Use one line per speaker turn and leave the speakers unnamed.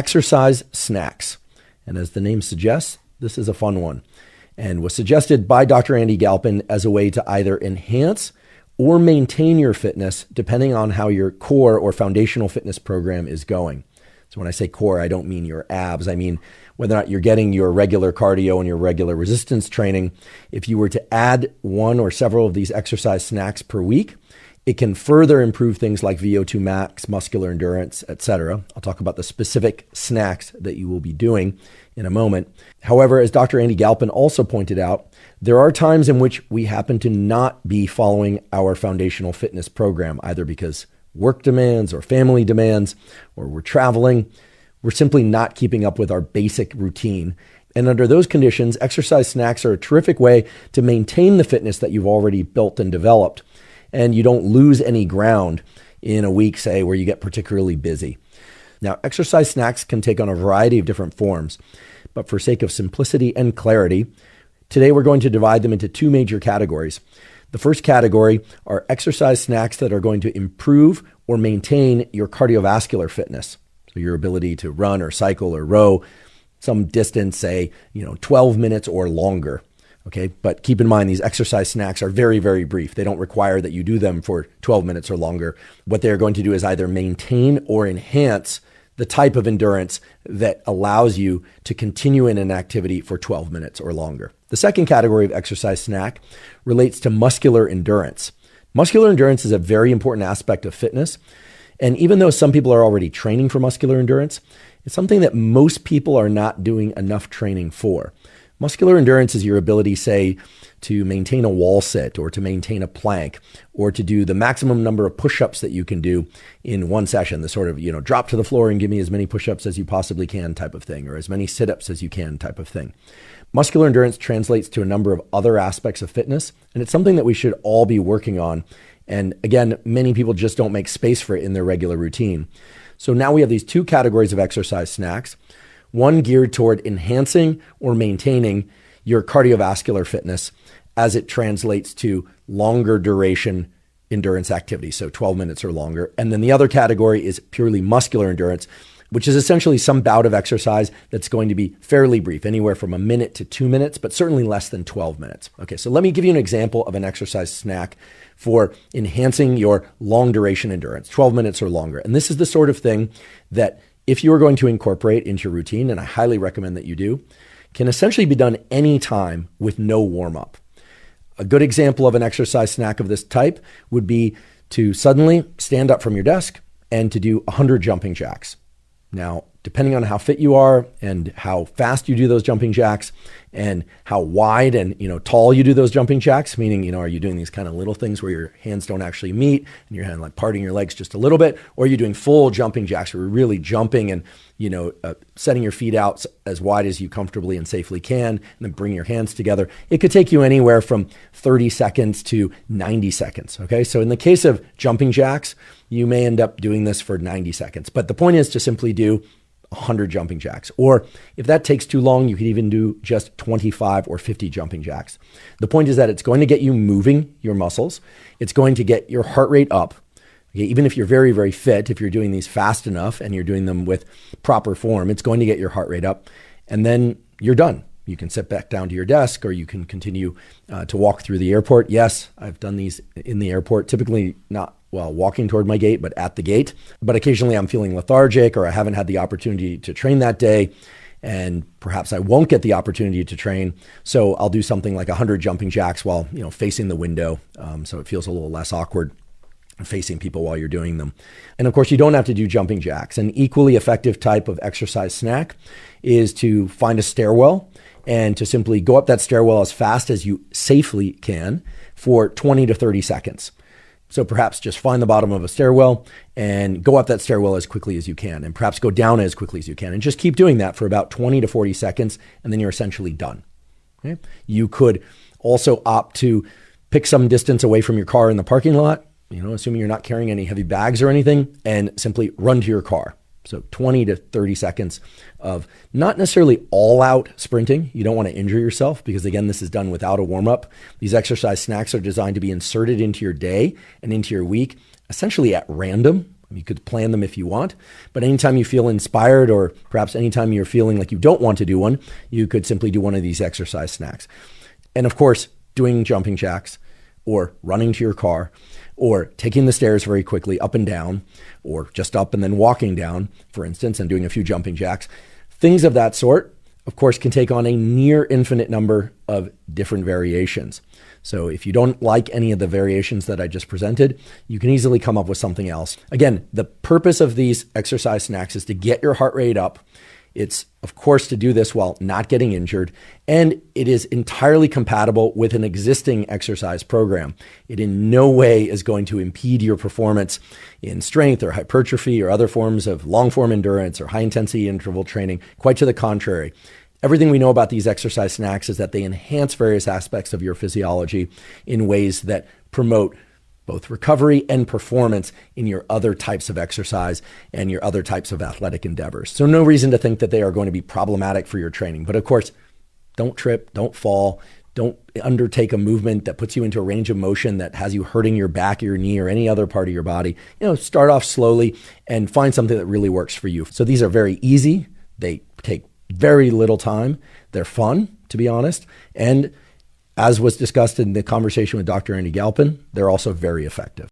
exercise snacks. And as the name suggests, this is a fun one and was suggested by Dr. Andy Galpin as a way to either enhance or maintain your fitness depending on how your core or foundational fitness program is going. So when I say core, I don't mean your abs. I mean whether or not you're getting your regular cardio and your regular resistance training. If you were to add one or several of these exercise snacks per week, it can further improve things like VO2 max, muscular endurance, etc. I'll talk about the specific snacks that you will be doing in a moment. However, as Dr. Andy Galpin also pointed out, there are times in which we happen to not be following our foundational fitness program, either because work demands or family demands, or we're traveling. We're simply not keeping up with our basic routine. And under those conditions, exercise snacks are a terrific way to maintain the fitness that you've already built and developed. And you don't lose any ground in a week, say, where you get particularly busy. Now, exercise snacks can take on a variety of different forms, but for sake of simplicity and clarity, today we're going to divide them into two major categories. The first category are exercise snacks that are going to improve or maintain your cardiovascular fitness. So your ability to run or cycle or row some distance, say, 12 minutes or longer. Okay, but keep in mind, these exercise snacks are very, very brief. They don't require that you do them for 12 minutes or longer. What they're going to do is either maintain or enhance the type of endurance that allows you to continue in an activity for 12 minutes or longer. The second category of exercise snack relates to muscular endurance. Muscular endurance is a very important aspect of fitness. And even though some people are already training for muscular endurance, it's something that most people are not doing enough training for. Muscular endurance is your ability, say, to maintain a wall sit or to maintain a plank or to do the maximum number of push-ups that you can do in one session, the sort of, drop to the floor and give me as many push-ups as you possibly can type of thing, or as many sit-ups as you can type of thing. Muscular endurance translates to a number of other aspects of fitness, and it's something that we should all be working on. And again, many people just don't make space for it in their regular routine. So now we have these two categories of exercise snacks. One geared toward enhancing or maintaining your cardiovascular fitness as it translates to longer duration endurance activity, so 12 minutes or longer. And then the other category is purely muscular endurance, which is essentially some bout of exercise that's going to be fairly brief, anywhere from a minute to 2 minutes, but certainly less than 12 minutes. Okay, so let me give you an example of an exercise snack for enhancing your long duration endurance, 12 minutes or longer. And this is the sort of thing that if you are going to incorporate into your routine, and I highly recommend that you do, can essentially be done anytime with no warm-up. A good example of an exercise snack of this type would be to suddenly stand up from your desk and to do 100 jumping jacks. Now, depending on how fit you are and how fast you do those jumping jacks and how wide and tall you do those jumping jacks, meaning, are you doing these kind of little things where your hands don't actually meet and you're kind of like parting your legs just a little bit, or are you doing full jumping jacks where you're really jumping and, setting your feet out as wide as you comfortably and safely can, and then bring your hands together. It could take you anywhere from 30 seconds to 90 seconds. Okay. So in the case of jumping jacks, you may end up doing this for 90 seconds, but the point is to simply do 100 jumping jacks. Or if that takes too long, you could even do just 25 or 50 jumping jacks. The point is that it's going to get you moving your muscles. It's going to get your heart rate up. Okay, even if you're very, very fit, if you're doing these fast enough and you're doing them with proper form, it's going to get your heart rate up. And then you're done. You can sit back down to your desk, or you can continue to walk through the airport. Yes, I've done these in the airport, typically not while walking toward my gate, but at the gate. But occasionally I'm feeling lethargic, or I haven't had the opportunity to train that day, and perhaps I won't get the opportunity to train. So I'll do something like 100 jumping jacks while facing the window, so it feels a little less awkward facing people while you're doing them. And of course, you don't have to do jumping jacks. An equally effective type of exercise snack is to find a stairwell and to simply go up that stairwell as fast as you safely can for 20 to 30 seconds. So perhaps just find the bottom of a stairwell and go up that stairwell as quickly as you can, and perhaps go down as quickly as you can, and just keep doing that for about 20 to 40 seconds, and then you're essentially done. Okay? You could also opt to pick some distance away from your car in the parking lot, assuming you're not carrying any heavy bags or anything, and simply run to your car. So 20 to 30 seconds of not necessarily all out sprinting. You don't want to injure yourself because, again, this is done without a warm up. These exercise snacks are designed to be inserted into your day and into your week, essentially at random. You could plan them if you want, but anytime you feel inspired, or perhaps anytime you're feeling like you don't want to do one, you could simply do one of these exercise snacks. And of course, doing jumping jacks, or running to your car, or taking the stairs very quickly up and down, or just up and then walking down, for instance, and doing a few jumping jacks. Things of that sort, of course, can take on a near infinite number of different variations. So if you don't like any of the variations that I just presented, you can easily come up with something else. Again, the purpose of these exercise snacks is to get your heart rate up. It's, of course, to do this while not getting injured, and it is entirely compatible with an existing exercise program. It in no way is going to impede your performance in strength or hypertrophy or other forms of long-form endurance or high-intensity interval training. Quite to the contrary. Everything we know about these exercise snacks is that they enhance various aspects of your physiology in ways that promote both recovery and performance in your other types of exercise and your other types of athletic endeavors. So no reason to think that they are going to be problematic for your training. But of course, don't trip, don't fall, don't undertake a movement that puts you into a range of motion that has you hurting your back, your knee, or any other part of your body. Start off slowly and find something that really works for you. So these are very easy. They take very little time. They're fun, to be honest. And as was discussed in the conversation with Dr. Andy Galpin, they're also very effective.